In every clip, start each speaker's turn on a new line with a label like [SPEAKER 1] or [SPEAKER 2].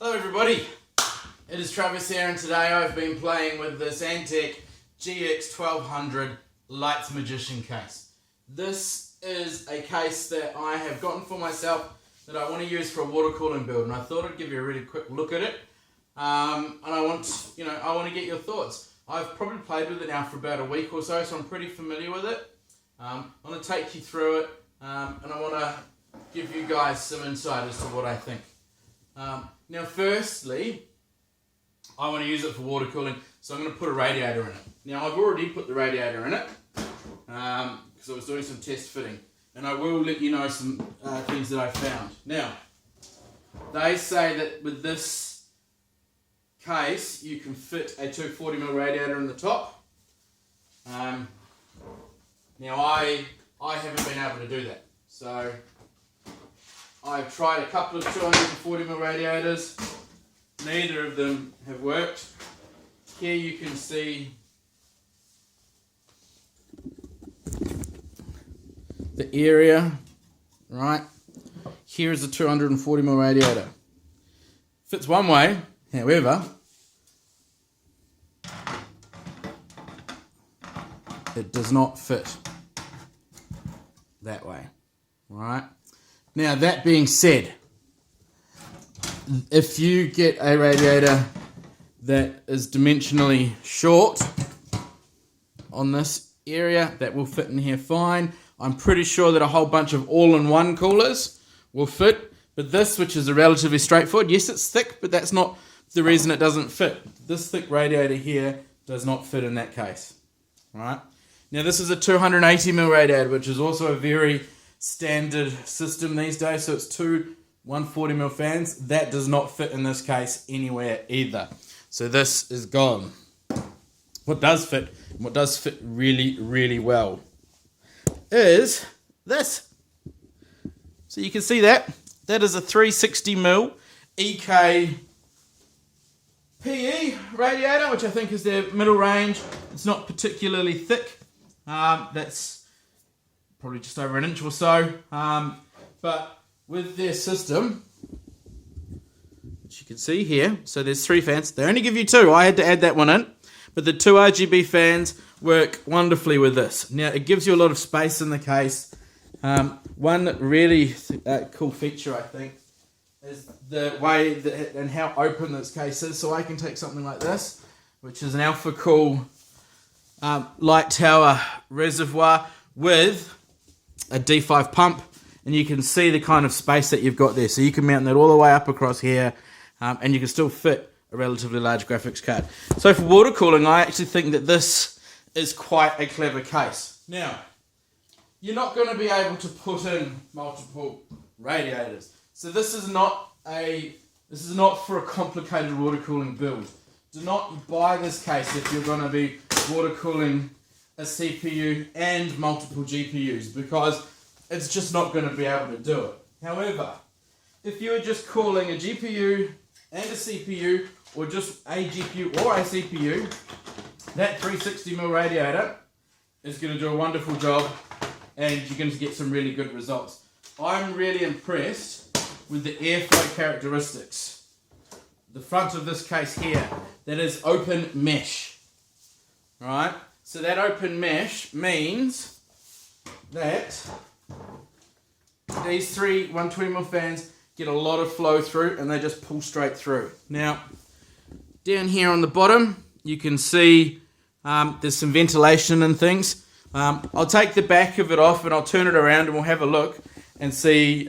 [SPEAKER 1] Hello everybody, it is Travis here, and today I've been playing with this Antec GX1200 Lights Magician Case. This is a case that I have gotten for myself that I want to use for a water cooling build, and I thought I'd give you a really quick look at it. And I want to get your thoughts. I've probably played with it now for about a week or so I'm pretty familiar with it. I want to take you through it, and I want to give you guys some insight as to what I think. Now firstly, I want to use it for water cooling, so I'm going to put a radiator in it. Now I've already put the radiator in it, because I was doing some test fitting, and I will let you know some things that I found. Now, they say that with this case you can fit a 240mm radiator in the top. Now I haven't been able to do that, so I've tried a couple of 240mm radiators. Neither of them have worked. Here you can see the area, right? Here is a 240mm radiator. Fits one way, however, it does not fit that way, right? Now, that being said, if you get a radiator that is dimensionally short on this area, that will fit in here fine. I'm pretty sure that a whole bunch of all-in-one coolers will fit, but this, which is a relatively straightforward, yes, it's thick, but that's not the reason it doesn't fit. This thick radiator here does not fit in that case, right? Now, this is a 280mm radiator, which is also a very standard system these days, so it's two 140mm fans. That does not fit in this case anywhere either, so this is gone. What does fit, and what does fit really, really well, is this. So you can see that is a 360mm EK PE radiator, which I think is their middle range. It's not particularly thick. That's probably just over an inch or so, but with their system, which you can see here, so there's three fans. They only give you two. I had to add that one in, but the two RGB fans work wonderfully with this. Now, it gives you a lot of space in the case. One really cool feature, I think, is the way that and how open this case is. So I can take something like this, which is an Alpha Cool light tower reservoir with a D5 pump, and you can see the kind of space that you've got there. So you can mount that all the way up across here, and you can still fit a relatively large graphics card. So for water cooling, I actually think that this is quite a clever case. Now, you're not going to be able to put in multiple radiators. So this is not for a complicated water cooling build. Do not buy this case if you're going to be water cooling a CPU and multiple GPUs, because it's just not going to be able to do it. However, if you're just cooling a GPU and a CPU, or just a GPU or a CPU, that 360mm radiator is going to do a wonderful job, and you're going to get some really good results. I'm really impressed with the airflow characteristics. The front of this case here, that is open mesh, right? So that open mesh means that these three 120mm fans get a lot of flow through, and they just pull straight through. Now, down here on the bottom, you can see there's some ventilation and things. I'll take the back of it off and I'll turn it around, and we'll have a look and see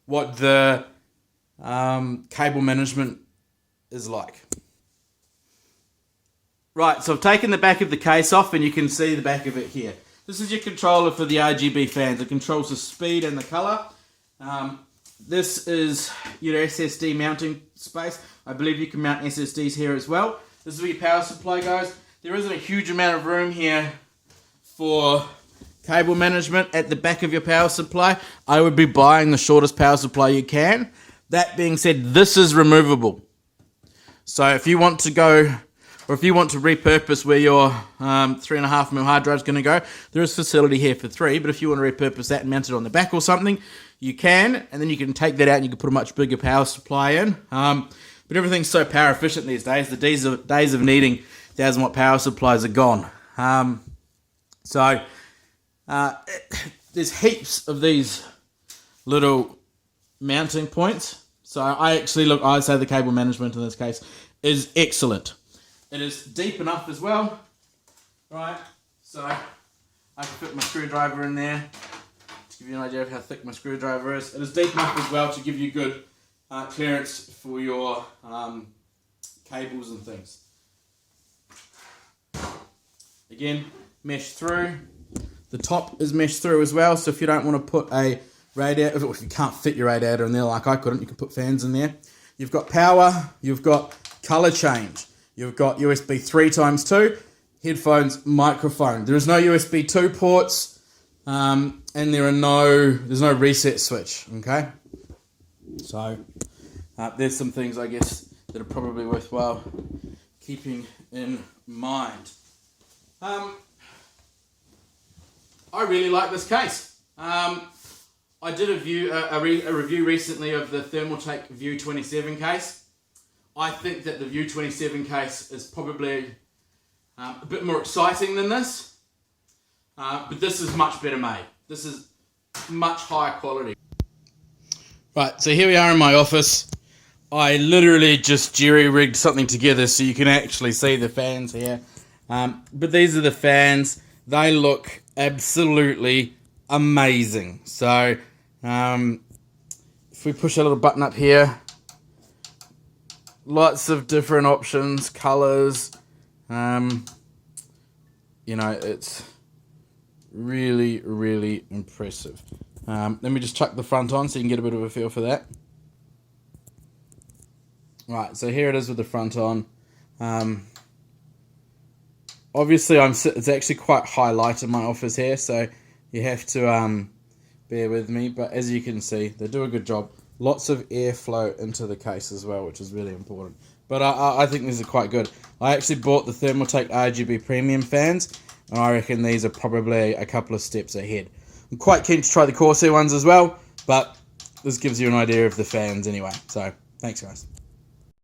[SPEAKER 1] what the cable management is like. Right, so I've taken the back of the case off, and you can see the back of it here. This is your controller for the RGB fans. It controls the speed and the color. This is your SSD mounting space. I believe you can mount SSDs here as well. This is where your power supply goes. There isn't a huge amount of room here for cable management at the back of your power supply. I would be buying the shortest power supply you can. That being said, this is removable. So if you want to go or if you want to repurpose where your 3.5mm hard drive is going to go, there is facility here for 3, but if you want to repurpose that and mount it on the back or something, you can, and then you can take that out and you can put a much bigger power supply in. But everything's so power efficient these days, the days of needing 1,000 watt power supplies are gone. There's heaps of these little mounting points. So I'd say the cable management in this case is excellent. It is deep enough as well, right? So I can fit my screwdriver in there to give you an idea of how thick my screwdriver is. It is deep enough as well to give you good clearance for your cables and things. Again, mesh through. The top is meshed through as well, so if you don't want to put a radiator, if you can't fit your radiator in there like I couldn't, you can put fans in there. You've got power, you've got color change, you've got USB 3x2, headphones, microphone. There is no USB 2 ports, and there's no reset switch, okay? So, there's some things, I guess, that are probably worthwhile keeping in mind. I really like this case. I did a review recently of the Thermaltake View 27 case. I think that the View 27 case is probably a bit more exciting than this, but this is much better made. This is much higher quality. Right, so here we are in my office. I literally just jerry-rigged something together so you can actually see the fans here. But these are the fans. They look absolutely amazing. So if we push a little button up here, lots of different options, colors. It's really, really impressive. Let me just chuck the front on so you can get a bit of a feel for that. Right, so here it is with the front on. Obviously, it's actually quite high light in my office here, so you have to bear with me. But as you can see, they do a good job. Lots of airflow into the case as well, which is really important. But I think these are quite good. I actually bought the Thermaltake RGB Premium fans, and I reckon these are probably a couple of steps ahead. I'm quite keen to try the Corsair ones as well, but this gives you an idea of the fans anyway. So, thanks guys.